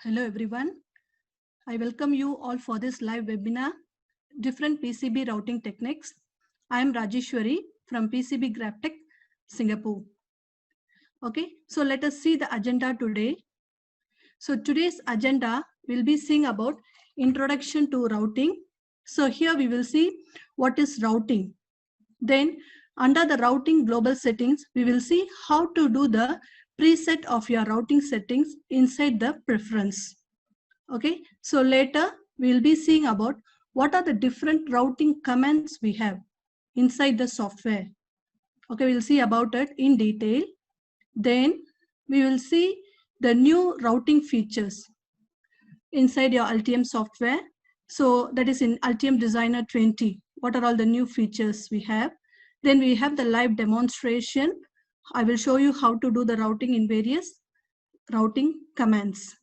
Hello everyone. I welcome you all for this live webinar, Different PCB Routing Techniques. I am Rajeshwari from PCB GrabTech, Singapore. Okay, so let us see the agenda today. So today's agenda will be seeing about introduction to routing. So here we will see what is routing. Then under the routing global settings, we will see how to do the preset of your routing settings inside the preference. Okay, so later we'll be seeing about what are the different routing commands we have inside the software. Okay, we'll see about it in detail. Then we will see the new routing features inside your Altium software. So that is in Altium Designer 20. What are all the new features we have? Then we have the live demonstration. I will show you how to do the routing in various routing commands.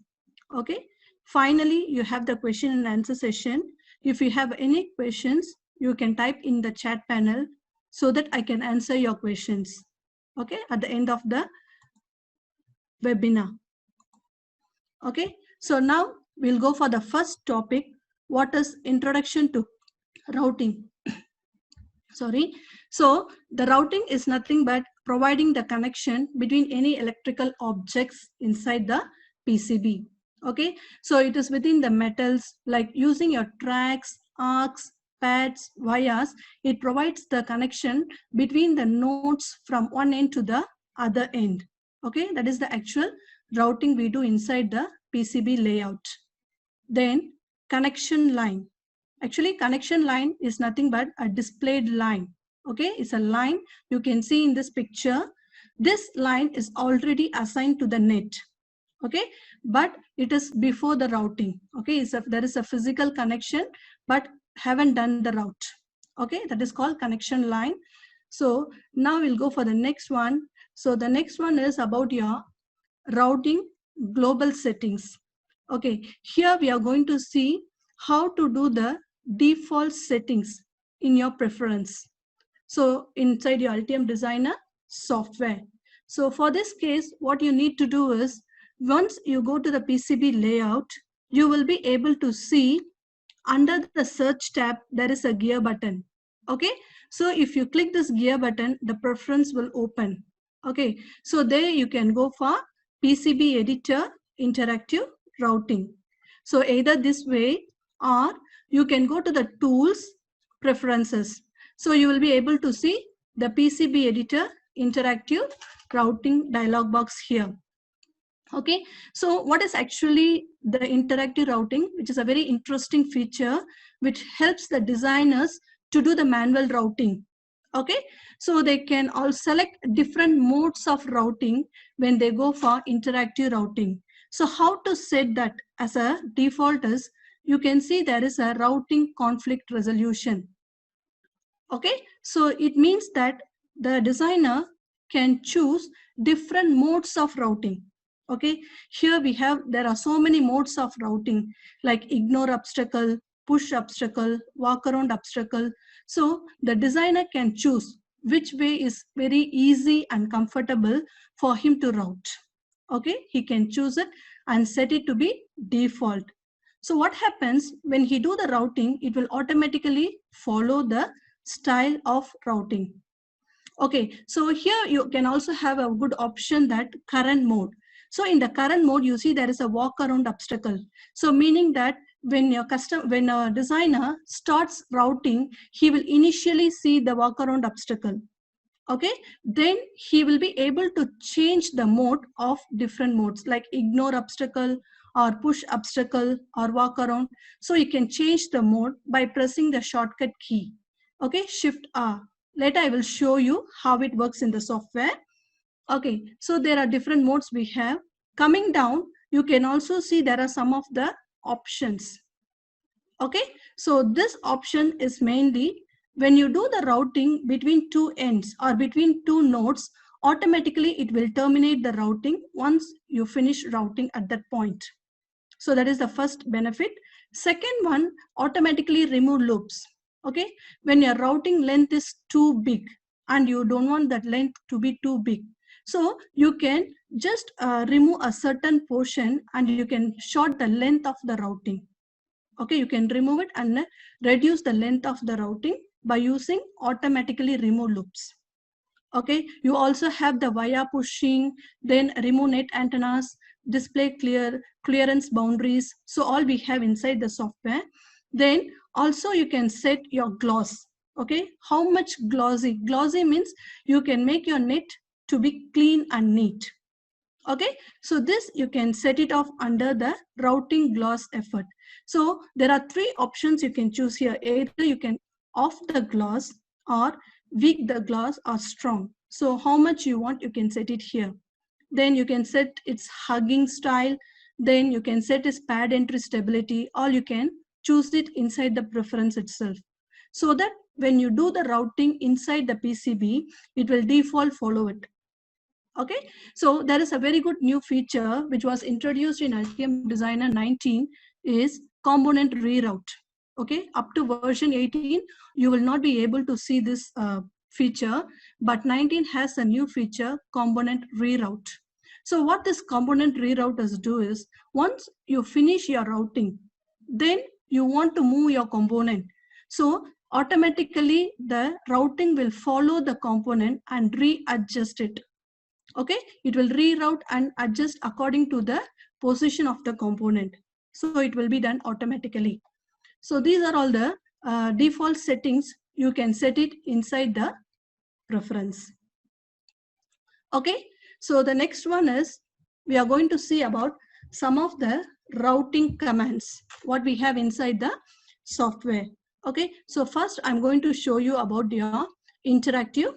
Okay. Finally, you have the question and answer session. If you have any questions, you can type in the chat panel so that I can answer your questions. Okay, at the end of the webinar. Okay, so now we'll go for the first topic. What is introduction to routing? Sorry. So the routing is nothing but providing the connection between any electrical objects inside the PCB. Okay, so it is within the metals, like using your tracks, arcs, pads, wires. It provides the connection between the nodes from one end to the other end. Okay, that is the actual routing we do inside the PCB layout. Then connection line. Actually, connection line is nothing but a displayed line. Okay, it's a line you can see in this picture. This line is already assigned to the net. Okay, but it is before the routing. Okay, there is a physical connection, but haven't done the route. Okay, that is called connection line. So now we'll go for the next one. So the next one is about your routing global settings. Okay, here we are going to see how to do the default settings in your preference. So inside your Altium Designer software. So for this case, what you need to do is, once you go to the PCB layout, you will be able to see under the search tab, there is a gear button. Okay, so if you click this gear button, the preference will open. Okay, so there you can go for PCB editor interactive routing. So either this way, or you can go to the tools preferences. So you will be able to see the PCB editor interactive routing dialog box here. Okay, so what is actually the interactive routing, which is a very interesting feature which helps the designers to do the manual routing. Okay, so they can all select different modes of routing when they go for interactive routing. So how to set that as a default is, you can see there is a routing conflict resolution. Okay, so it means that the designer can choose different modes of routing. Okay, here we have, there are so many modes of routing, like ignore obstacle, push obstacle, walk around obstacle. So the designer can choose which way is very easy and comfortable for him to route. Okay, he can choose it and set it to be default. So what happens when he do the routing, it will automatically follow the style of routing. Okay, so here you can also have a good option, that current mode. So in the current mode, you see there is a walk around obstacle. So meaning that when a designer starts routing, he will initially see the walk around obstacle. Okay, then he will be able to change the mode of different modes, like ignore obstacle or push obstacle or walk around. So you can change the mode by pressing the shortcut key. Okay, Shift R. Later I will show you how it works in the software. Okay, so there are different modes we have. Coming down, you can also see there are some of the options. Okay, so this option is mainly when you do the routing between two ends or between two nodes, automatically it will terminate the routing once you finish routing at that point. So that is the first benefit. Second one, automatically remove loops. Okay, when your routing length is too big and you don't want that length to be too big, So you can just remove a certain portion and you can short the length of the routing. Okay, you can remove it and reduce the length of the routing by using automatically remove loops. Okay, you also have the via pushing, then remove net antennas, display clearance boundaries. So all we have inside the software. Then also you can set your gloss. Okay, how much glossy? Glossy means you can make your net to be clean and neat. Okay, so this you can set it off under the routing gloss effort. So there are three options you can choose here. Either you can off the gloss or weak the gloss or strong. So how much you want, you can set it here. Then you can set its hugging style. Then you can set its pad entry stability, or you can choose it inside the preference itself. So that when you do the routing inside the PCB, it will default follow it. Okay, so there is a very good new feature which was introduced in Altium Designer 19 is component reroute. Okay, up to version 18, you will not be able to see this feature, but 19 has a new feature, component reroute. So what this component reroute does do is, once you finish your routing, then you want to move your component. So automatically the routing will follow the component and readjust it. Okay, it will reroute and adjust according to the position of the component. So it will be done automatically. So these are all the default settings. You can set it inside the preference. Okay, so the next one is we are going to see about some of the routing commands, what we have inside the software. Okay, so first I'm going to show you about your interactive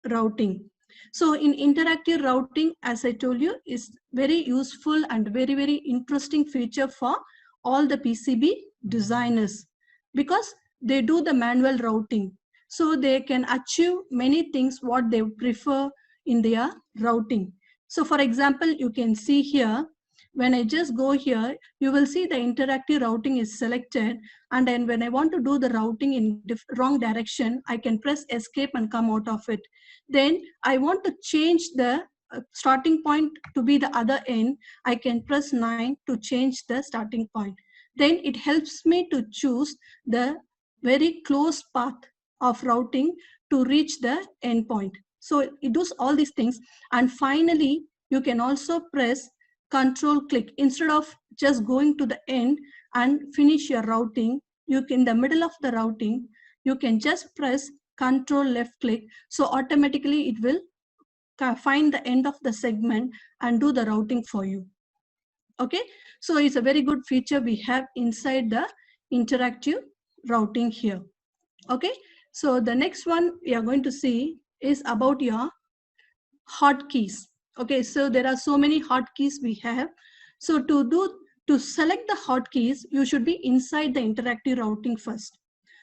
routing. So in interactive routing, as I told you, is very useful and very interesting feature for all the PCB designers, because they do the manual routing. So they can achieve many things what they prefer in their routing. So for example, you can see here, when I just go here, you will see the interactive routing is selected. And then when I want to do the routing in wrong direction, I can press escape and come out of it. Then I want to change the starting point to be the other end. I can press 9 to change the starting point. Then it helps me to choose the very close path of routing to reach the endpoint. So it does all these things. And finally, you can also press control click. Instead of just going to the end and finish your routing, you can, in the middle of the routing, you can just press control left click. So automatically it will find the end of the segment and do the routing for you. Okay, so it's a very good feature we have inside the interactive routing here. Okay, so the next one we are going to see is about your hotkeys. Okay, so there are so many hotkeys we have. So to select the hotkeys, you should be inside the interactive routing first.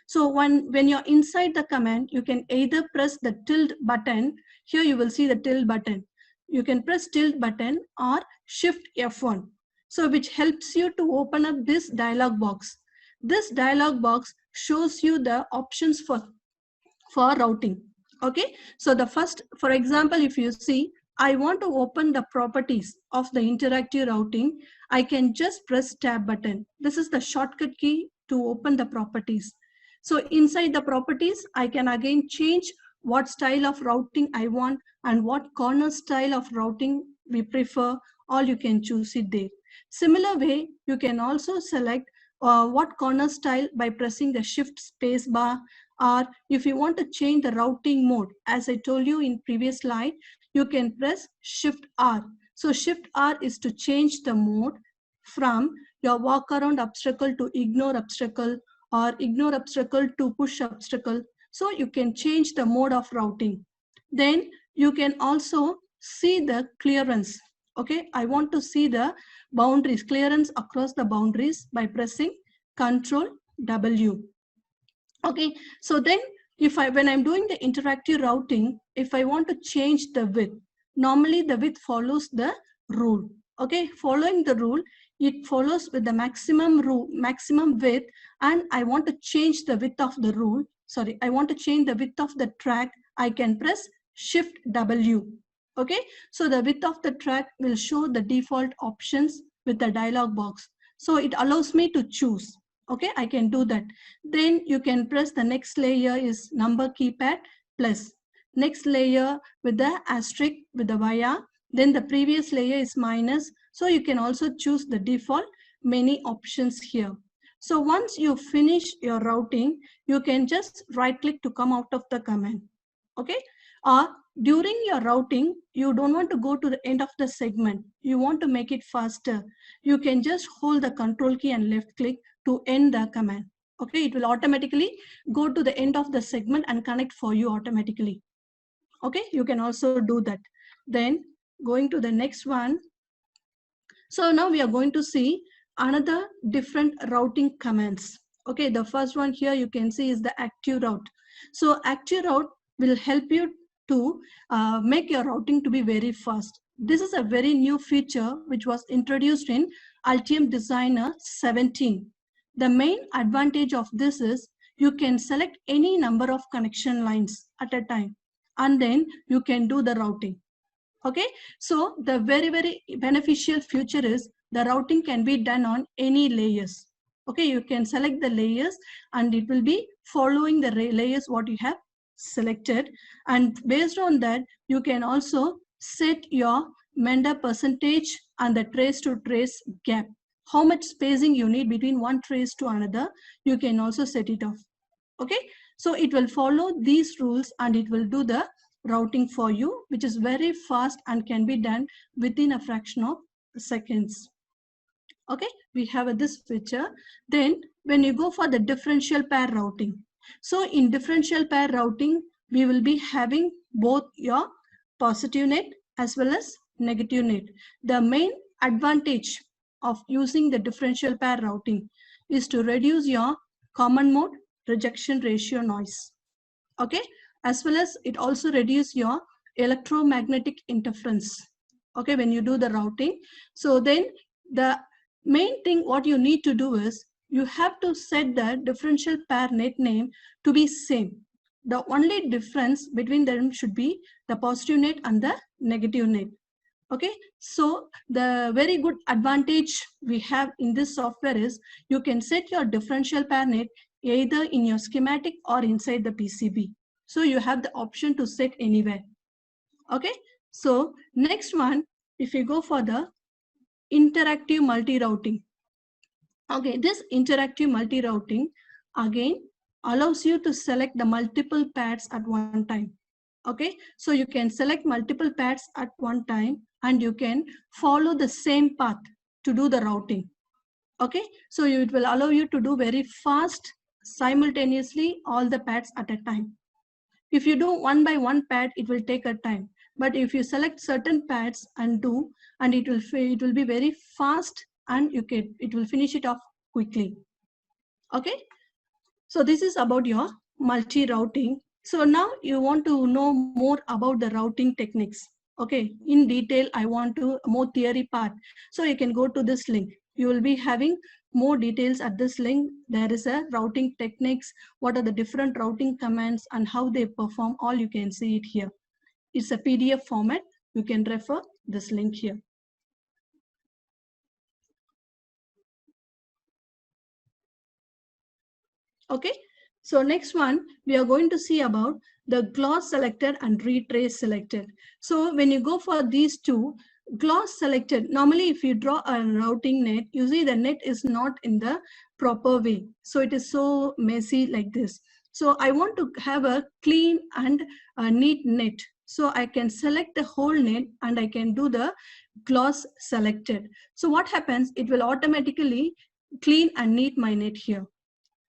So when you're inside the command, you can either press the tilde button. Here you will see the tilde button. You can press tilde button or shift F1. So which helps you to open up this dialog box. This dialog box shows you the options for routing. Okay, so the first, for example, if you see, I want to open the properties of the interactive routing, I can just press tab button. This is the shortcut key to open the properties. So inside the properties, I can again change what style of routing I want and what corner style of routing we prefer. All you can choose it there. Similar way, you can also select what corner style by pressing the shift space bar, or if you want to change the routing mode, as I told you in previous slide, you can press shift R. So shift R is to change the mode from your walk around obstacle to ignore obstacle, or ignore obstacle to push obstacle. So you can change the mode of routing. Then you can also see the clearance. Okay, I want to see the boundaries, clearance across the boundaries by pressing Control W. Okay, so then when I'm doing the interactive routing, if I want to change the width, normally the width follows the rule. Okay, following the rule, it follows with the maximum width, and I want to change the width of the rule. Sorry, I want to change the width of the track. I can press Shift W. Okay, so the width of the track will show the default options with the dialog box. So it allows me to choose. Okay, I can do that. Then you can press the next layer is number keypad plus. Next layer with the asterisk with the via. Then the previous layer is minus. So you can also choose the default many options here. So once you finish your routing, you can just right click to come out of the command. Okay, or during your routing, you don't want to go to the end of the segment. You want to make it faster. You can just hold the control key and left click to end the command. Okay, it will automatically go to the end of the segment and connect for you automatically. Okay, you can also do that. Then going to the next one. So now we are going to see another different routing commands. Okay, the first one here you can see is the active route. So active route will help you to make your routing to be very fast. This is a very new feature which was introduced in Altium Designer 17. The main advantage of this is you can select any number of connection lines at a time and then you can do the routing. Okay, so the very beneficial feature is the routing can be done on any layers. Okay, you can select the layers and it will be following the layers what you have selected, and based on that you can also set your Mender percentage and the trace to trace gap. How much spacing you need between one trace to another, you can also set it off. Okay, so it will follow these rules and it will do the routing for you, which is very fast and can be done within a fraction of seconds. Okay, we have this feature. Then when you go for the differential pair routing, so in differential pair routing we will be having both your positive net as well as negative net. The main advantage of using the differential pair routing is to reduce your common mode rejection ratio noise. Okay, as well as it also reduce your electromagnetic interference. Okay, when you do the routing. So then the main thing what you need to do is you have to set the differential pair net name to be same. The only difference between them should be the positive net and the negative net. Okay, so the very good advantage we have in this software is you can set your differential pair net either in your schematic or inside the PCB. So you have the option to set anywhere. Okay, so next one, if you go for the interactive multi-routing. Okay, this interactive multi-routing again allows you to select the multiple pads at one time. Okay, so you can select multiple pads at one time and you can follow the same path to do the routing. Okay, so it will allow you to do very fast simultaneously all the pads at a time. If you do one by one pad, it will take a time. But if you select certain pads and do, and it will be very fast and it will finish it off quickly. Okay, so this is about your multi-routing. So now you want to know more about the routing techniques. Okay, in detail, I want to more theory part. So you can go to this link. You will be having more details at this link. There is a routing techniques, what are the different routing commands and how they perform, all you can see it here. It's a PDF format. You can refer this link here. Okay, so next one, we are going to see about the gloss selected and retrace selected. So when you go for these two, gloss selected, normally if you draw a routing net, you see the net is not in the proper way. So it is so messy like this. So I want to have a clean and a neat net. So I can select the whole net and I can do the gloss selected. So what happens, it will automatically clean and neat my net here.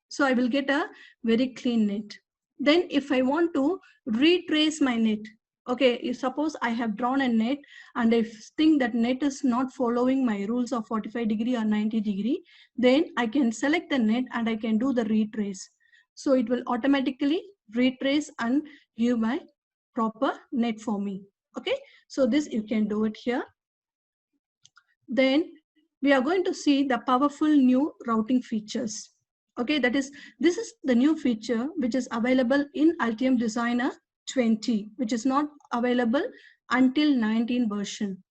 So I will get a very clean net. Then if I want to retrace my net, okay, if suppose I have drawn a net and I think that net is not following my rules of 45 degree or 90 degree, then I can select the net and I can do the retrace. So it will automatically retrace and give my proper net for me. Okay, so this you can do it here. Then we are going to see the powerful new routing features. Okay, this is the new feature which is available in Altium Designer 20, which is not available until 19 version.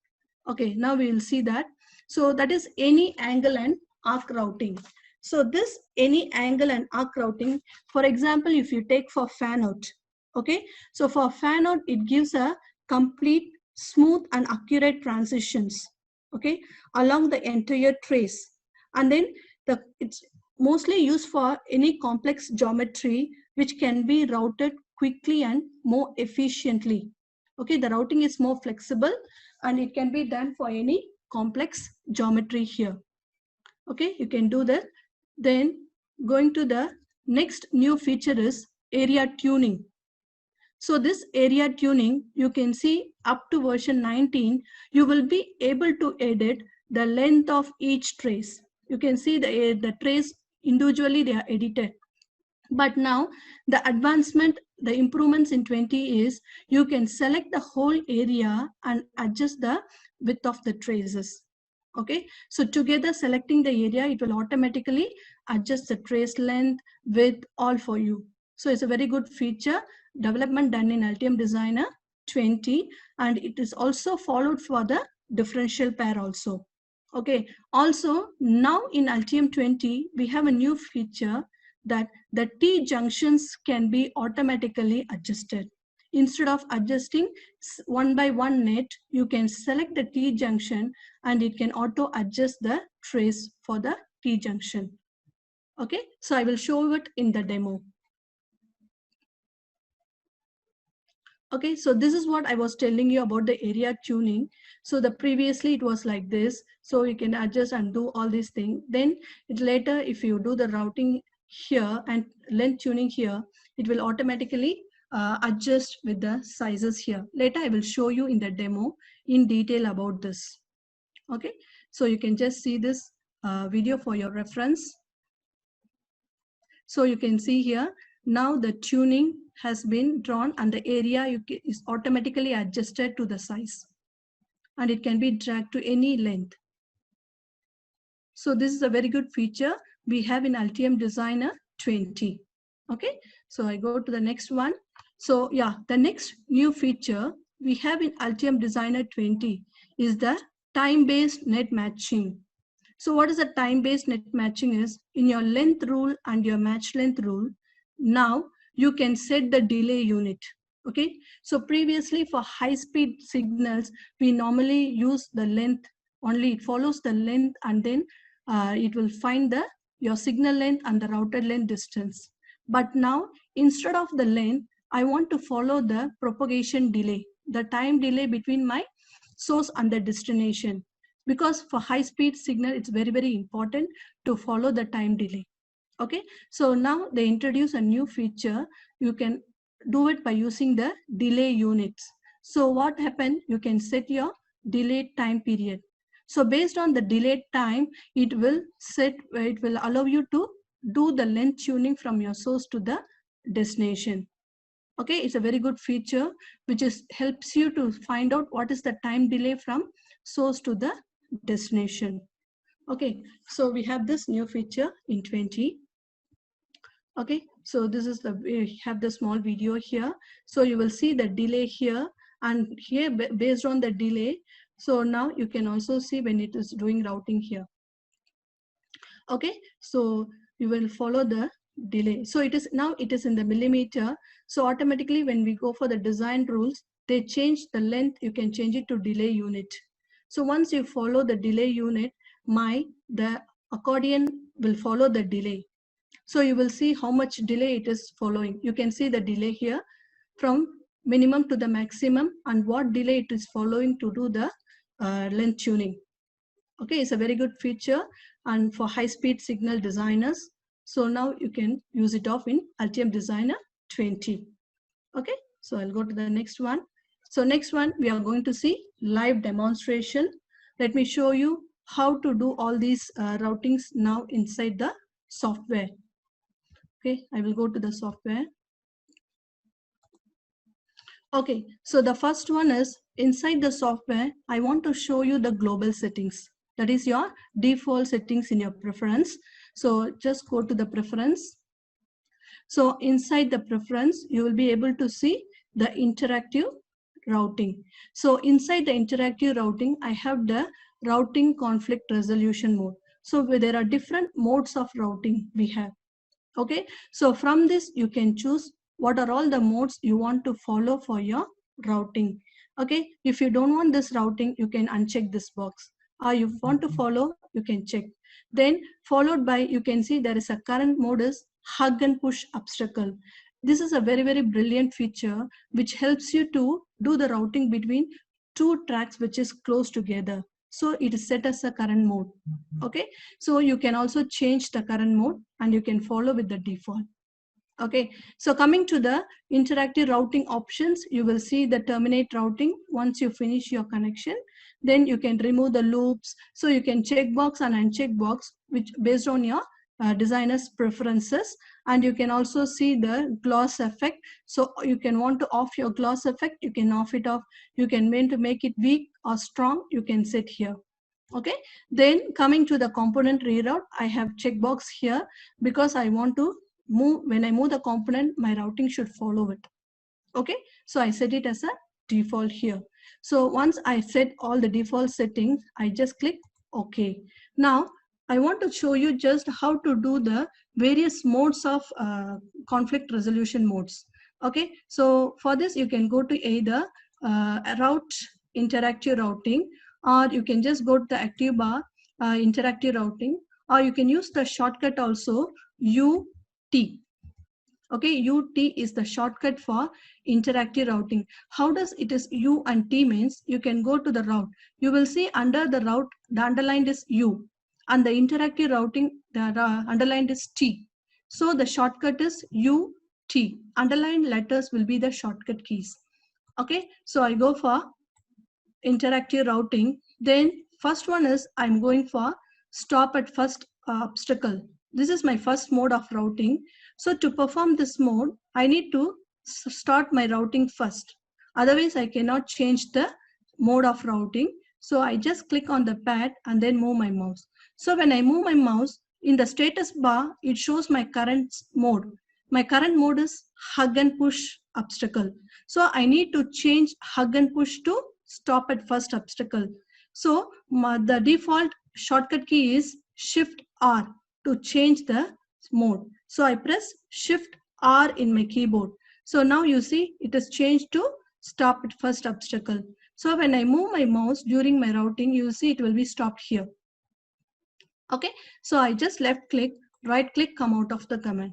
Okay, now we will see that. So that is any angle and arc routing. So this any angle and arc routing, for example, if you take for fan out, okay, so for fan out, it gives a complete, smooth and accurate transitions, okay, along the entire trace. And then it's mostly used for any complex geometry which can be routed quickly and more efficiently. Okay, the routing is more flexible and it can be done for any complex geometry here. Okay, you can do that. Then going to the next new feature is area tuning. So this area tuning, you can see up to version 19, you will be able to edit the length of each trace. You can see the trace individually, they are edited. But now the advancement, the improvements in 20 is you can select the whole area and adjust the width of the traces. Okay, so together selecting the area, it will automatically adjust the trace length, width, all for you. So it's a very good feature, development done in Altium Designer 20, and it is also followed for the differential pair also. Okay, also now in Altium 20, we have a new feature that the T junctions can be automatically adjusted. Instead of adjusting one by one net, you can select the T junction and it can auto adjust the trace for the T junction. Okay, so I will show it in the demo. Okay, so this is what I was telling you about the area tuning. So the previously it was like this, so you can adjust and do all these things. Then later, if you do the routing here and length tuning here, it will automatically adjust with the sizes here. Later I will show you in the demo in detail about this. Okay, so you can just see this video for your reference. So you can see here, now the tuning has been drawn and the area is automatically adjusted to the size. And it can be dragged to any length. So this is a very good feature we have in Altium Designer 20. Okay, so I go to the next one. So yeah, the next new feature we have in Altium Designer 20 is the time-based net matching. So what is a time-based net matching is, in your length rule and your match length rule, now you can set the delay unit. Okay, so previously for high-speed signals, we normally use the length only. It follows the length and then it will find your signal length and the routed length distance. But now instead of the length, I want to follow the propagation delay, the time delay between my source and the destination. Because for high speed signal, it's very, very important to follow the time delay. Okay, so now they introduce a new feature. You can do it by using the delay units. So what happened, you can set your delayed time period. So based on the delayed time, it will allow you to do the length tuning from your source to the destination. Okay, it's a very good feature which helps you to find out what is the time delay from source to the destination. Okay, so we have this new feature in 20. Okay, so this is we have the small video here. So you will see the delay here, and here based on the delay. So now you can also see when it is doing routing here. Okay, so you will follow the delay. So it is in the millimeter. So automatically when we go for the design rules, they change the length. You can change it to delay unit. So once you follow the delay unit, the accordion will follow the delay. So you will see how much delay it is following. You can see the delay here from minimum to the maximum and what delay it is following to do the length tuning. Okay, it's a very good feature and for high-speed signal designers. So now you can use it off in Altium Designer 20. Okay, so I'll go to the next one. So next one, we are going to see live demonstration. Let me show you how to do all these routings now inside the software. Okay, I will go to the software. Okay, so the first one is inside the software, I want to show you the global settings. That is your default settings in your preference. So just go to the preference. So inside the preference, you will be able to see the interactive routing. So inside the interactive routing, I have the routing conflict resolution mode. So there are different modes of routing we have. Okay, so from this you can choose what are all the modes you want to follow for your routing. Okay, if you don't want this routing, you can uncheck this box, or you want to follow, you can check. Then followed by, you can see there is a current mode is hug and push obstacle. This is a very brilliant feature which helps you to do the routing between two tracks which is close together. So it is set as a current mode. Okay, so you can also change the current mode and you can follow with the default. Okay, so coming to the interactive routing options, you will see the terminate routing once you finish your connection. Then you can remove the loops. So you can check box and uncheck box, which based on your designer's preferences. And you can also see the gloss effect. So you can want to off your gloss effect, you can off it off. You can want to make it weak or strong, you can set here. Okay, then coming to the component reroute, I have checkbox here because I want to move, when I move the component, my routing should follow it. Okay, so I set it as a default here. So once I set all the default settings, I just click OK. Now I want to show you just how to do the various modes of conflict resolution modes. Okay, so for this you can go to either route interactive routing, or you can just go to the active bar interactive routing, or you can use the shortcut also UT. Okay, UT is the shortcut for interactive routing. How does it is U and T means? You can go to the route. You will see under the route, the underlined is U, and the interactive routing, the underlined is T. So the shortcut is UT. Underlined letters will be the shortcut keys. Okay, so I go for interactive routing. Then first one is I'm going for stop at first obstacle. This is my first mode of routing. So to perform this mode, I need to start my routing first. Otherwise, I cannot change the mode of routing. So I just click on the pad and then move my mouse. So when I move my mouse, in the status bar, it shows my current mode. My current mode is hug and push obstacle. So I need to change hug and push to stop at first obstacle. So the default shortcut key is Shift R to change the mode. So I press Shift R in my keyboard. So now you see it is changed to stop at first obstacle. So when I move my mouse during my routing, you see it will be stopped here. Okay, so I just left click, right click, come out of the command.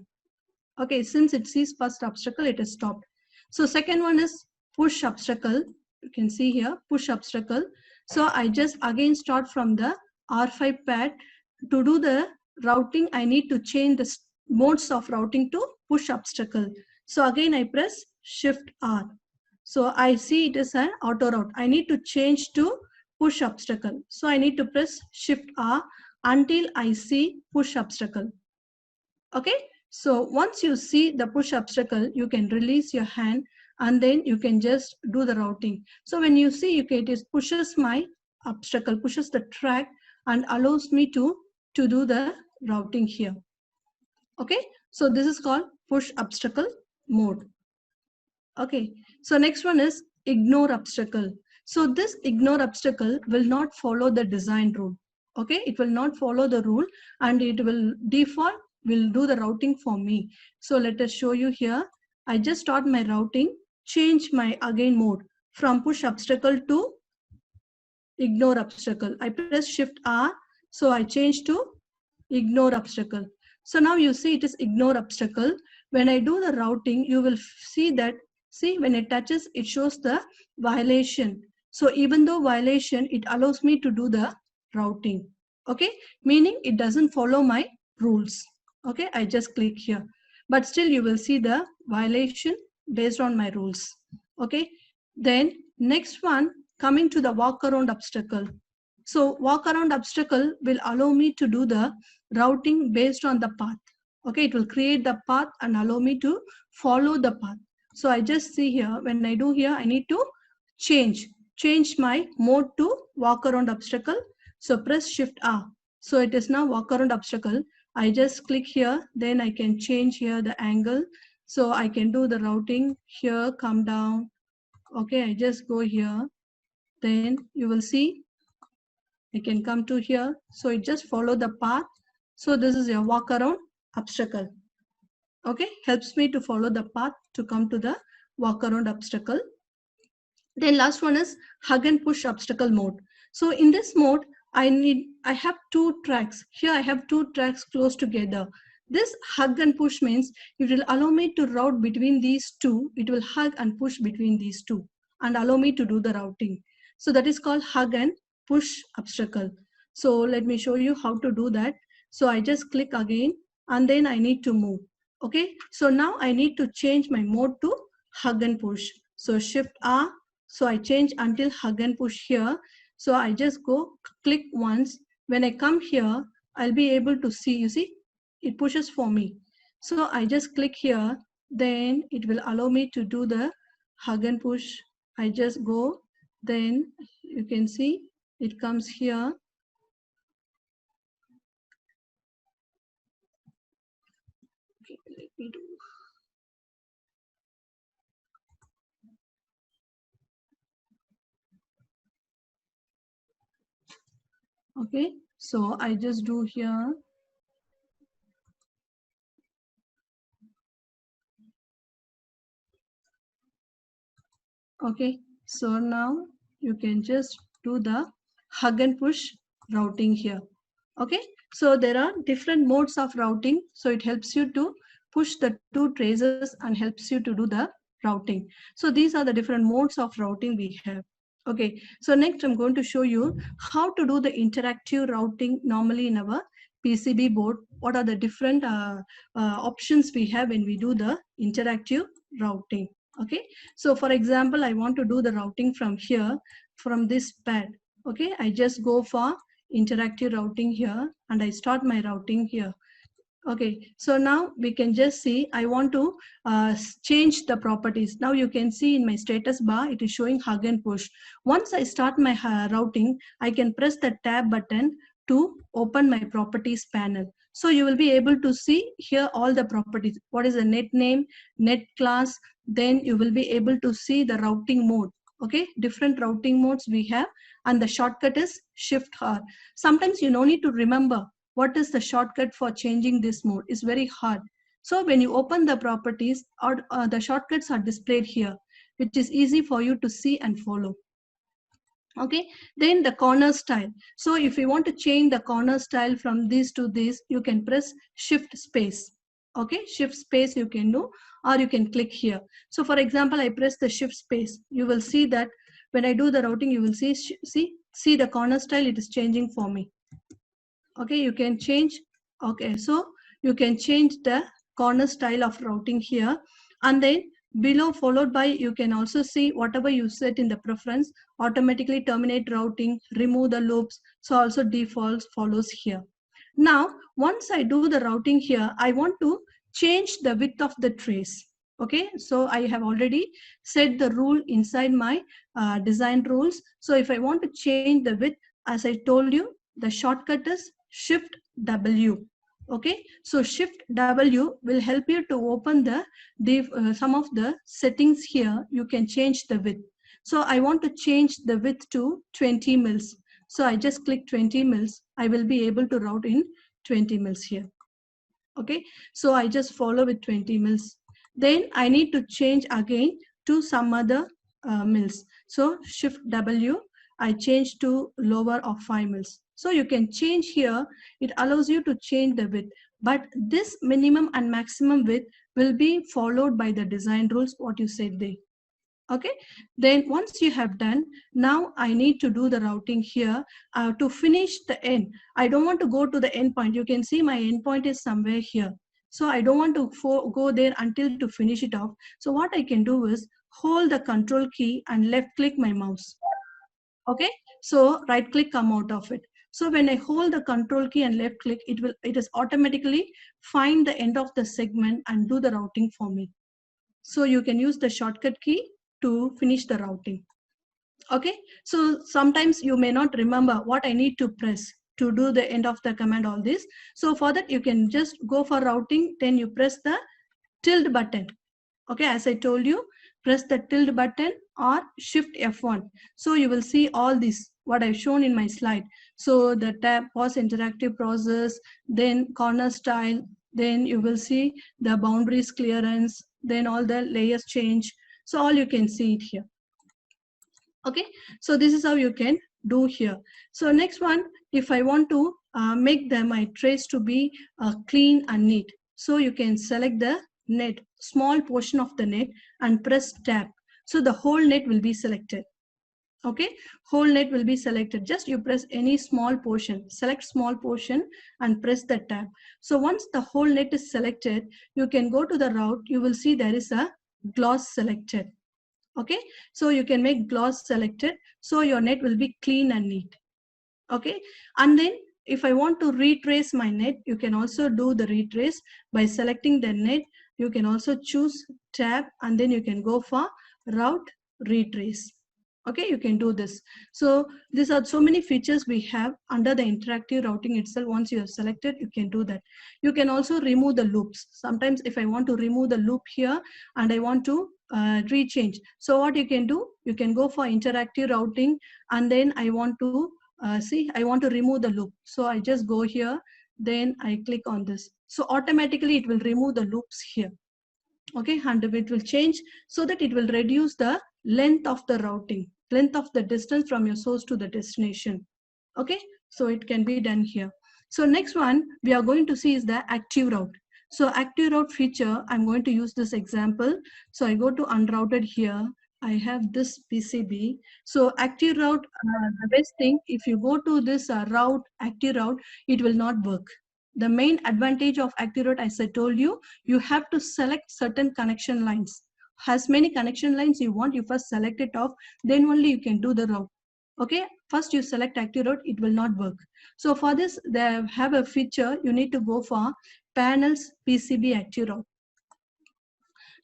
Okay, since it sees first obstacle, it is stopped. So second one is push obstacle. You can see here, push obstacle. So I just again start from the R5 pad. To do the routing, I need to change the modes of routing to push obstacle. So again, I press Shift R. So I see it is an auto route. I need to change to push obstacle. So I need to press Shift R until I see push obstacle. Okay, so once you see the push obstacle, you can release your hand and then you can just do the routing. So when you see, it is pushes my obstacle, pushes the track and allows me to do the routing here. Okay, so this is called push obstacle mode. Okay, so next one is ignore obstacle. So this ignore obstacle will not follow the design rule. Okay, it will not follow the rule and it will default will do the routing for me. So let us show you here. I just start my routing, change my again mode from push obstacle to ignore obstacle. I press Shift R, so I change to ignore obstacle. So now you see it is ignore obstacle. When I do the routing, you will see that, see when it touches, it shows the violation. So even though violation, it allows me to do the routing. Okay, meaning it doesn't follow my rules. Okay, I just click here, but still you will see the violation based on my rules. Okay, then next one, coming to the walk around obstacle. So walk around obstacle will allow me to do the routing based on the path. Okay, it will create the path and allow me to follow the path. So I just see here, when I do here, I need to change my mode to walk around obstacle. So press Shift R. So it is now walk around obstacle. I just click here, then I can change here the angle. So I can do the routing here, come down. Okay, I just go here. Then you will see I can come to here. So it just follow the path. So this is your walk around obstacle. Okay, helps me to follow the path to come to the walk around obstacle. Then last one is hug and push obstacle mode. So in this mode, I have two tracks. Here I have two tracks close together. This hug and push means it will allow me to route between these two. It will hug and push between these two and allow me to do the routing. So that is called hug and push obstacle. So let me show you how to do that. So I just click again and then I need to move. Okay. So now I need to change my mode to hug and push. So shift R. So I change until hug and push here. So I just go click once. When I come here, I'll be able to see, you see, it pushes for me. So I just click here, then it will allow me to do the hug and push. I just go, then you can see it comes here. Okay, let me do. Okay, so I just do here. Okay, so now you can just do the hug and push routing here. Okay, so there are different modes of routing. So it helps you to push the two traces and helps you to do the routing. So these are the different modes of routing we have. Okay, so next I'm going to show you how to do the interactive routing normally in our PCB board. What are the different options we have when we do the interactive routing. Okay, so for example, I want to do the routing from here, from this pad. Okay, I just go for interactive routing here and I start my routing here. Okay, so now we can just see I want to change the properties. Now you can see in my status bar it is showing hug and push. Once I start my routing, I can press the tab button to open my properties panel. So you will be able to see here all the properties. What is the net name, net class, then you will be able to see the routing mode. Okay, different routing modes we have, and the shortcut is Shift R. Sometimes you no need to remember what is the shortcut for changing this mode. It's very hard. So when you open the properties, or the shortcuts are displayed here, which is easy for you to see and follow. Okay, then the corner style. So if you want to change the corner style from this to this, you can press Shift space. Okay, Shift space you can do, or you can click here. So for example, I press the Shift space. You will see that when I do the routing, you will see the corner style. It is changing for me. Okay, you can change. Okay, so you can change the corner style of routing here, and then below followed by you can also see whatever you set in the preference automatically terminate routing, remove the loops. So also defaults follows here. Now once I do the routing here, I want to change the width of the trace. Okay, so I have already set the rule inside my design rules. So if I want to change the width, as I told you, the shortcut is Shift W. Okay, so Shift W will help you to open some of the settings here. You can change the width. So I want to change the width to 20 mils. So I just click 20 mils. I will be able to route in 20 mils here. Okay, so I just follow with 20 mils. Then I need to change again to some other mils. So Shift W, I change to lower of 5 mils. So you can change here. It allows you to change the width, but this minimum and maximum width will be followed by the design rules, what you said there. Okay, then once you have done, now I need to do the routing here to finish the end. I don't want to go to the endpoint. You can see my endpoint is somewhere here. So I don't want to go there until to finish it off. So what I can do is hold the control key and left click my mouse. Okay, so right click come out of it. So when I hold the control key and left click, it is automatically find the end of the segment and do the routing for me. So you can use the shortcut key to finish the routing. Okay, so sometimes you may not remember what I need to press to do the end of the command, all this. So for that, you can just go for routing, then you press the tilde button. Okay, as I told you, press the tilde button or shift F1. So you will see all this, what I've shown in my slide. So the tab pause interactive process, then corner style, then you will see the boundaries clearance, then all the layers change. So all you can see it here. Okay, so this is how you can do here. So next one, if I want to make my trace to be clean and neat, so you can select the net, small portion of the net, and press tab. So the whole net will be selected. Okay, whole net will be selected. Just you press any small portion, select small portion and press the tab. So once the whole net is selected, you can go to the route. You will see there is a gloss selected. Okay, so you can make gloss selected, so your net will be clean and neat. Okay, and then if I want to retrace my net, you can also do the retrace by selecting the net. You can also choose tab and then you can go for route retrace. Okay, you can do this. So these are so many features we have under the interactive routing itself. Once you have selected, you can do that. You can also remove the loops. Sometimes if I want to remove the loop here and I want to rechange, so what you can do, you can go for interactive routing, and then I want to see, I want to remove the loop. So I just go here, then I click on this. So automatically it will remove the loops here. Okay, and it will change so that it will reduce the length of the routing, length of the distance from your source to the destination. Okay, so it can be done here. So next one we are going to see is the active route. So active route feature, I'm going to use this example. So I go to unrouted here. I have this PCB. So active route, the best thing, if you go to this route, active route, it will not work. The main advantage of active route, as I told you, you have to select certain connection lines. As many connection lines you want, you first select it off, then only you can do the route. Okay, first you select active route, it will not work. So for this, they have a feature, you need to go for panels PCB active route.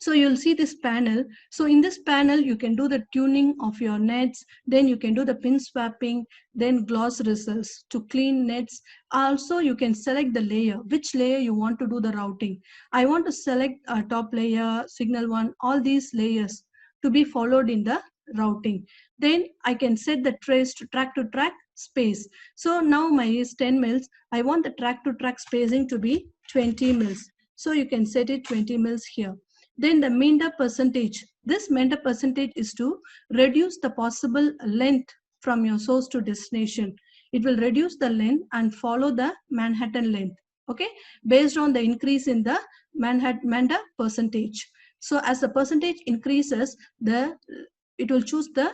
So you'll see this panel. So in this panel, you can do the tuning of your nets, then you can do the pin swapping, then gloss results to clean nets. Also, you can select the layer, which layer you want to do the routing. I want to select a top layer, signal one, all these layers to be followed in the routing. Then I can set the trace to track space. So now my is 10 mils. I want the track to track spacing to be 20 mils. So you can set it 20 mils here. Then the Minda percentage. This Minda percentage is to reduce the possible length from your source to destination. It will reduce the length and follow the Manhattan length. Okay, based on the increase in the Minda percentage. So as the percentage increases, it will choose the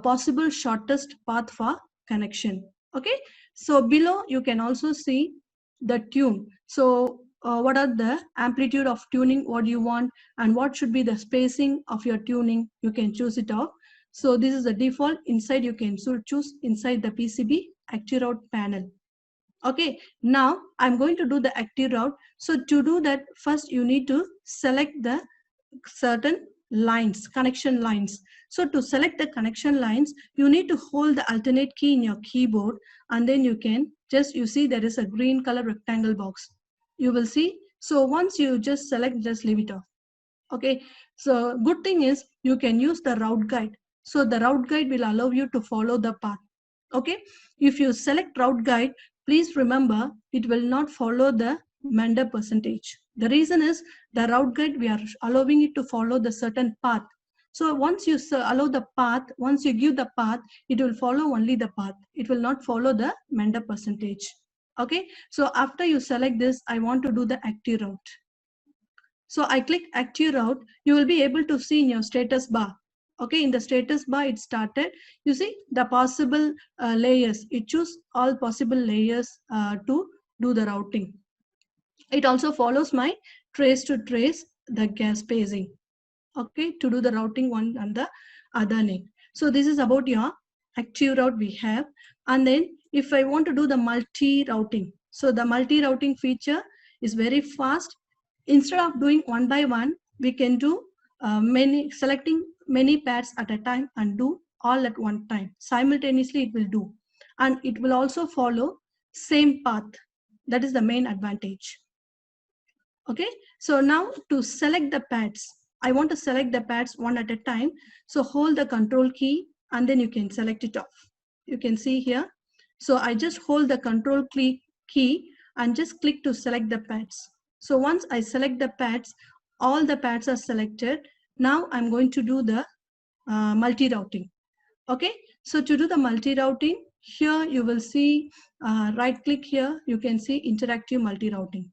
possible shortest path for connection. Okay, so below you can also see the tune. So what are the amplitude of tuning, what you want, and what should be the spacing of your tuning, you can choose it off. So this is the default. Inside you can choose inside the PCB active route panel. Okay, now I'm going to do the active route. So to do that, first you need to select the certain lines, connection lines. So to select the connection lines, you need to hold the alternate key in your keyboard, and then you can just, you see there is a green color rectangle box. You will see. So once you just select, just leave it off. Okay, so good thing is you can use the route guide. So the route guide will allow you to follow the path. Okay, if you select route guide, please remember it will not follow the Manda percentage. The reason is the route guide, we are allowing it to follow the certain path. So once you allow the path, once you give the path, it will follow only the path. It will not follow the Manda percentage. Okay, so after you select this, I want to do the active route. So I click active route, you will be able to see in your status bar. Okay, in the status bar it started. You see the possible layers. It choose all possible layers to do the routing. It also follows my trace to trace the gas spacing. Okay, to do the routing one and the other net. So this is about your active route we have. And then if I want to do the multi-routing, so the multi-routing feature is very fast. Instead of doing one by one, we can do selecting many pads at a time and do all at one time. Simultaneously it will do. And it will also follow same path. That is the main advantage. Okay, so now to select the pads. I want to select the pads one at a time. So hold the control key and then you can select it off. You can see here. So I just hold the control key and just click to select the pads. So once I select the pads, all the pads are selected. Now I'm going to do the multi-routing. Okay, so to do the multi-routing, here you will see right click here, you can see interactive multi-routing.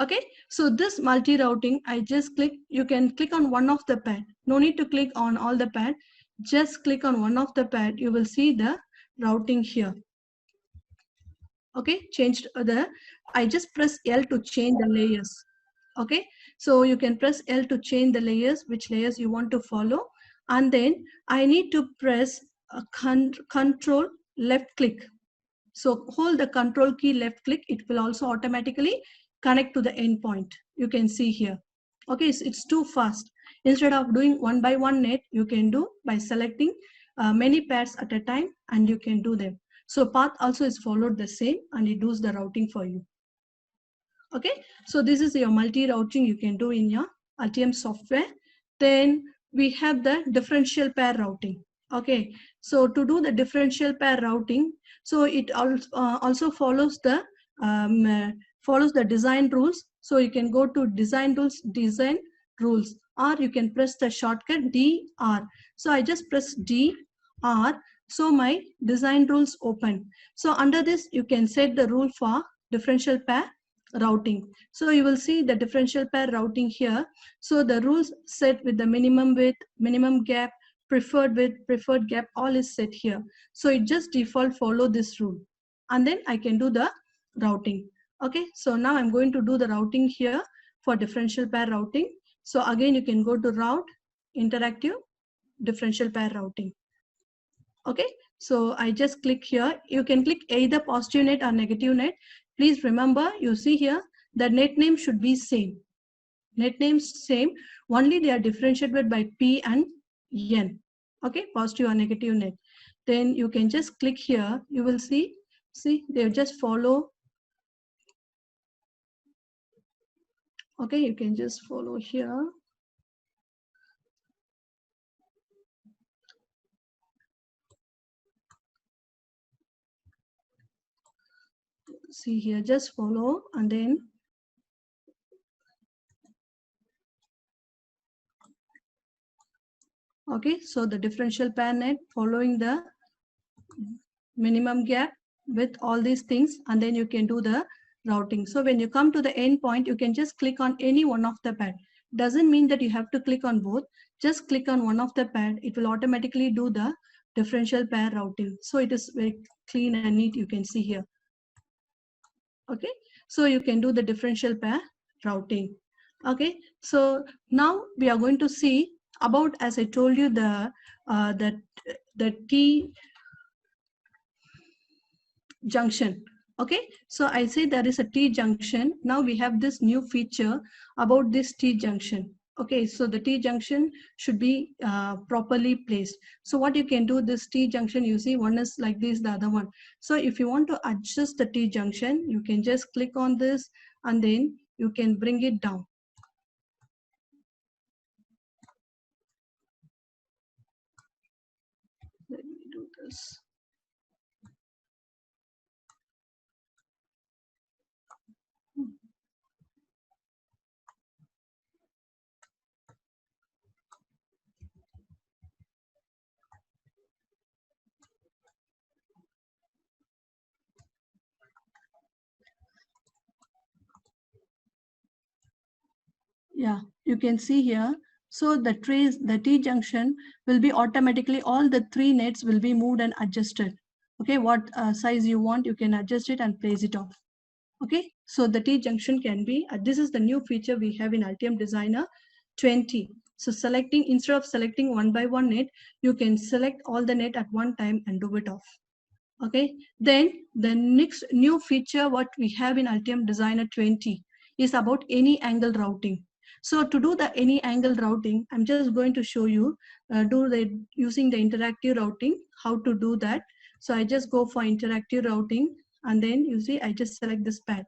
Okay, so this multi-routing, I just click, you can click on one of the pad. No need to click on all the pad. Just click on one of the pad. You will see the routing here. Okay, changed I just press L to change the layers. Okay, so you can press L to change the layers, which layers you want to follow. And then I need to press a control left click. So hold the control key left click. It will also automatically connect to the endpoint. You can see here. Okay, so it's too fast. Instead of doing one by one net, you can do by selecting many pairs at a time and you can do them. So path also is followed the same and it does the routing for you. Okay, so this is your multi-routing you can do in your Altium software. Then we have the differential pair routing. Okay, so to do the differential pair routing, so it also follows the design rules. So you can go to design rules, or you can press the shortcut DR. So I just press DR. So my design rules open. So under this, you can set the rule for differential pair routing. So you will see the differential pair routing here. So the rules set with the minimum width, minimum gap, preferred width, preferred gap, all is set here. So it just default follow this rule. And then I can do the routing. Okay, so now I'm going to do the routing here for differential pair routing. So again, you can go to route, interactive, differential pair routing. Okay, so I just click here. You can click either positive net or negative net. Please remember, you see here, the net name should be same. Net names same, only they are differentiated by P and N. Okay, positive or negative net. Then you can just click here. You will see they just follow. Okay, you can just follow here. See here, just follow and then okay, so the differential pair net following the minimum gap with all these things, and then you can do the routing. So when you come to the end point, you can just click on any one of the pad. Doesn't mean that you have to click on both. Just click on one of the pad. It will automatically do the differential pair routing. So it is very clean and neat. You can see here. Okay, so you can do the differential pair routing. Okay, so now we are going to see about, as I told you, the T junction. Okay, so I say there is a T junction. Now we have this new feature about this T junction. Okay, so the T junction should be properly placed. So what you can do, this T junction, you see one is like this, the other one. So if you want to adjust the T junction, you can just click on this and then you can bring it down. Let me do this. Yeah, you can see here. So the T junction will be automatically, all the three nets will be moved and adjusted. Okay, what size you want, you can adjust it and place it off. Okay, so the T junction can be, this is the new feature we have in Altium Designer 20. So selecting, instead of selecting one by one net, you can select all the net at one time and do it off. Okay, then the next new feature what we have in Altium Designer 20 is about any angle routing. So to do the any angle routing, I'm just going to show you using the interactive routing, how to do that. So I just go for interactive routing and then you see I just select this pad.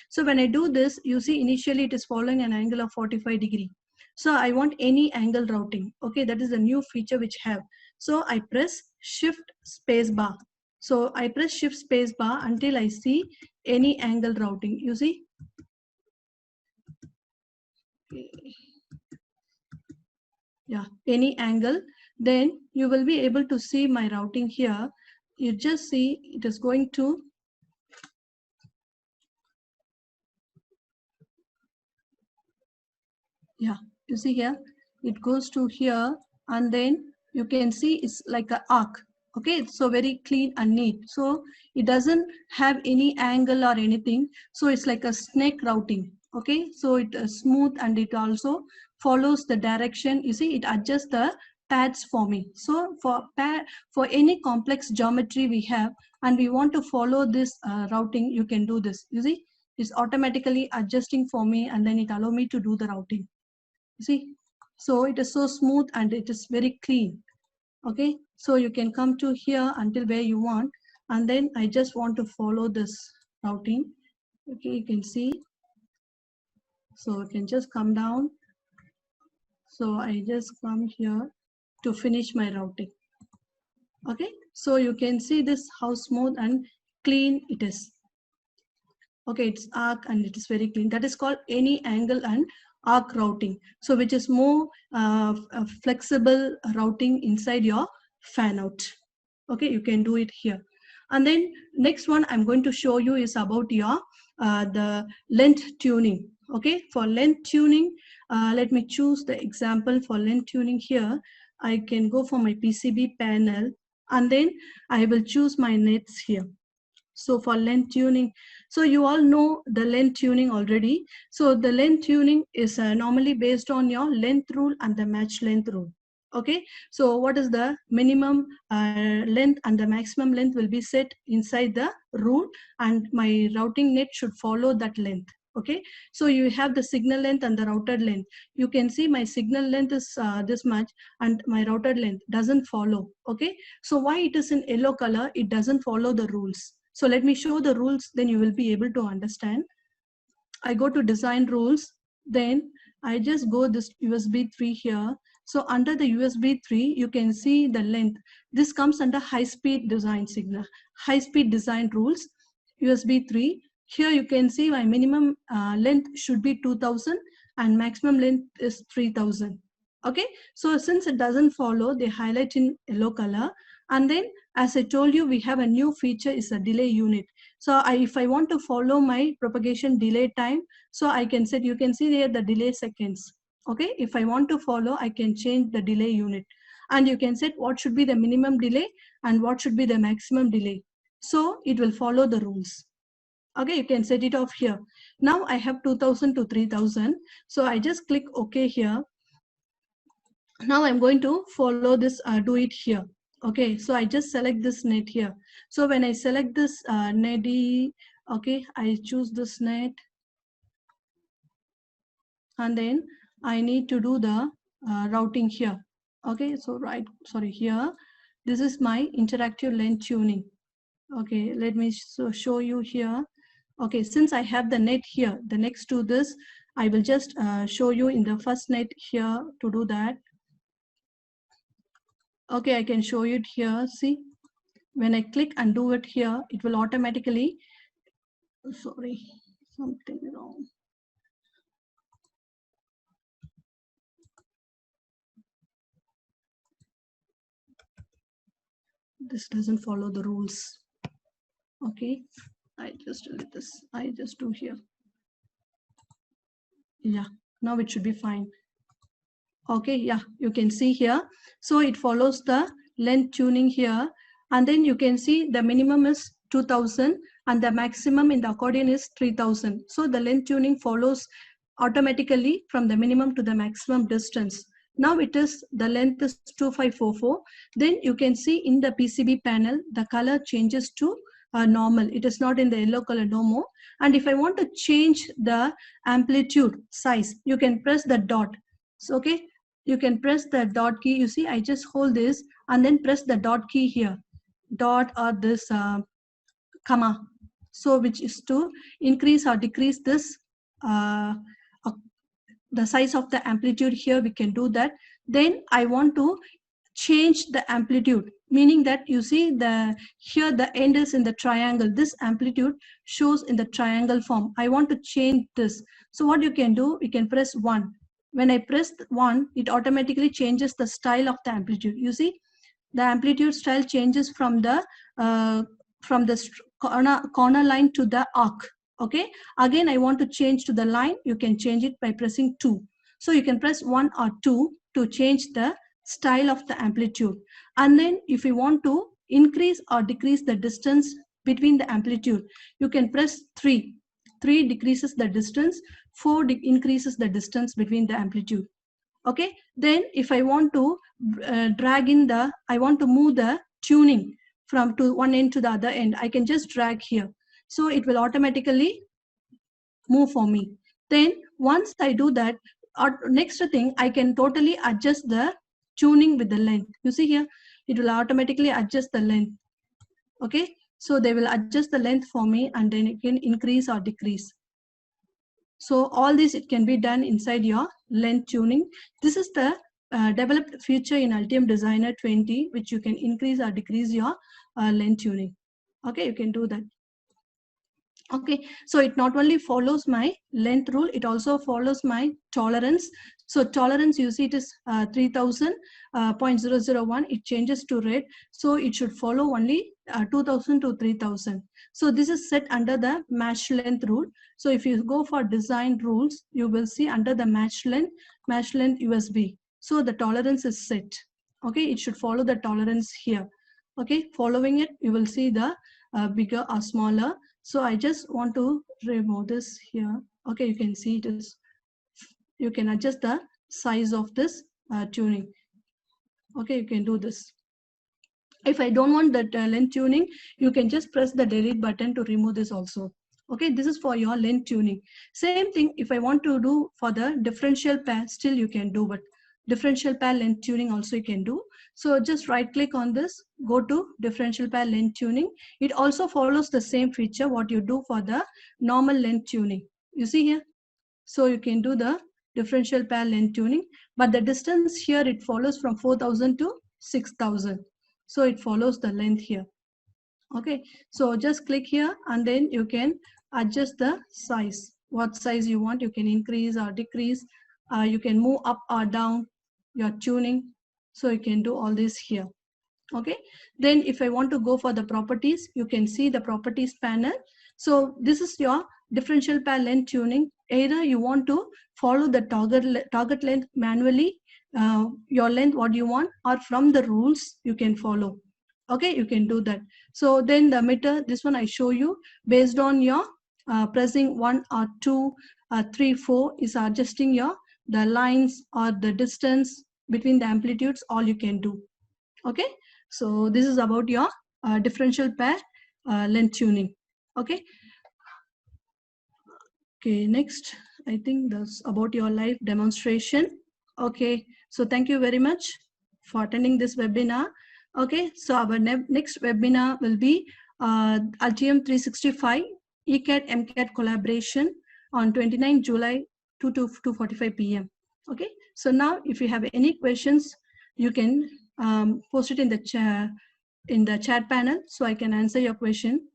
So when I do this, you see initially it is following an angle of 45 degree. So I want any angle routing. Okay, that is the new feature which I have. So I press shift space bar. So I press shift space bar until I see any angle routing. You see? Yeah, any angle. Then you will be able to see my routing here. You just see it is going to, yeah, you see here, it goes to here, and then you can see it's like an arc. Okay, so very clean and neat. So it doesn't have any angle or anything. So it's like a snake routing. Okay, so it is smooth, and it also follows the direction. You see, it adjusts the pads for me. So for any complex geometry we have, and we want to follow this routing, you can do this. You see, it's automatically adjusting for me, and then it allow me to do the routing. See, so it is so smooth and it is very clean. Okay, so you can come to here until where you want, and then I just want to follow this routing. Okay, you can see, so you can just come down. So I just come here to finish my routing. Okay, so you can see this how smooth and clean it is. Okay, it's arc and it is very clean. That is called any angle and arc routing. So which is more flexible routing inside your fan out. Okay, you can do it here. And then next one I'm going to show you is about your the length tuning. Okay, for length tuning, let me choose the example for length tuning here. I can go for my PCB panel, and then I will choose my nets here. So for length tuning, so you all know the length tuning already. So the length tuning is normally based on your length rule and the match length rule. Okay, so what is the minimum length and the maximum length will be set inside the rule, and my routing net should follow that length. Okay, so you have the signal length and the routed length. You can see my signal length is this much, and my routed length doesn't follow. Okay, so why it is in yellow color? It doesn't follow the rules. So let me show the rules, then you will be able to understand. I go to design rules, then I just go this USB 3 here. So under the USB 3, you can see the length. This comes under high speed design signal, high speed design rules, USB 3. Here you can see my minimum length should be 2000 and maximum length is 3000. Okay, so since it doesn't follow, they highlight in yellow color. And then as I told you, we have a new feature is a delay unit. So if I want to follow my propagation delay time, so I can set, you can see there the delay seconds. Okay, if I want to follow, I can change the delay unit, and you can set what should be the minimum delay and what should be the maximum delay. So it will follow the rules. Okay, you can set it off here. Now I have 2000 to 3000. So I just click OK here. Now I'm going to follow this, do it here. Okay, so I just select this net here. So when I select this net, okay, I choose this net, and then I need to do the routing here. Okay, so sorry, here, this is my interactive length tuning. Okay, let me show you here. Okay, since I have the net here, the next to this, I will just show you in the first net here to do that. Okay, I can show it here. See, when I click and do it here, it will automatically, sorry, something wrong. This doesn't follow the rules. Okay, I just do this. I just do here. Yeah, now it should be fine. Okay, yeah, you can see here. So it follows the length tuning here, and then you can see the minimum is 2000 and the maximum in the accordion is 3000. So the length tuning follows automatically from the minimum to the maximum distance. Now it is, the length is 2544. Then you can see in the PCB panel, the color changes to normal. It is not in the yellow color no more. And if I want to change the amplitude size, you can press the dot. So, okay, you can press the dot key. You see, I just hold this and then press the dot key here, dot or this comma. So which is to increase or decrease this the size of the amplitude here, we can do that. Then I want to change the amplitude, meaning that you see here the end is in the triangle. This amplitude shows in the triangle form. I want to change this. So what you can do, you can press 1. When I press 1, it automatically changes the style of the amplitude. You see, the amplitude style changes from the corner line to the arc. Okay, again I want to change to the line. You can change it by pressing 2. So you can press 1 or 2 to change the style of the amplitude. And then if you want to increase or decrease the distance between the amplitude, you can press 3. 3 decreases the distance, 4 increases the distance between the amplitude. Okay, then if I want to I want to move the tuning from to one end to the other end, I can just drag here. So it will automatically move for me. Then once I do that, next thing, I can totally adjust the tuning with the length. You see here, it will automatically adjust the length. Okay, so they will adjust the length for me, and then it can increase or decrease. So all this, it can be done inside your length tuning. This is the developed feature in Altium Designer 20, which you can increase or decrease your length tuning. Okay, you can do that. Okay, so it not only follows my length rule, it also follows my tolerance. So tolerance, you see, it is 3000.001. It changes to red, so it should follow only 2000 to 3000. So this is set under the match length rule. So if you go for design rules, you will see under the match length USB. So the tolerance is set. Okay, it should follow the tolerance here. Okay, following it, you will see the bigger or smaller. So I just want to remove this here. Okay, you can see it is, you can adjust the size of this tuning. Okay, you can do this. If I don't want that length tuning, you can just press the delete button to remove this also. Okay, this is for your length tuning. Same thing, if I want to do for the differential pair, still you can do, but differential pair length tuning also you can do. So just right click on this, go to differential pair length tuning. It also follows the same feature what you do for the normal length tuning. You see here, so you can do the differential pair length tuning, but the distance here, it follows from 4000 to 6000. So it follows the length here. Okay, so just click here, and then you can adjust the size. What size you want, you can increase or decrease. You can move up or down your tuning. So you can do all this here. Okay, then if I want to go for the properties, you can see the properties panel. So this is your differential pair length tuning. Either you want to follow the target length manually, your length what you want, or from the rules you can follow. Okay, you can do that. So then the emitter, this one I show you, based on your pressing 1 or 2, 3, 4 is adjusting your the lines or the distance between the amplitudes, all you can do. Okay, so this is about your differential pair length tuning. Okay. Okay, next, I think that's about your live demonstration. Okay, so thank you very much for attending this webinar. Okay, so our next webinar will be Altium 365 ECAT MCAT collaboration on 29 July 2 to 2:45 p.m. Okay, so now if you have any questions, you can post it in the chat panel, so I can answer your question.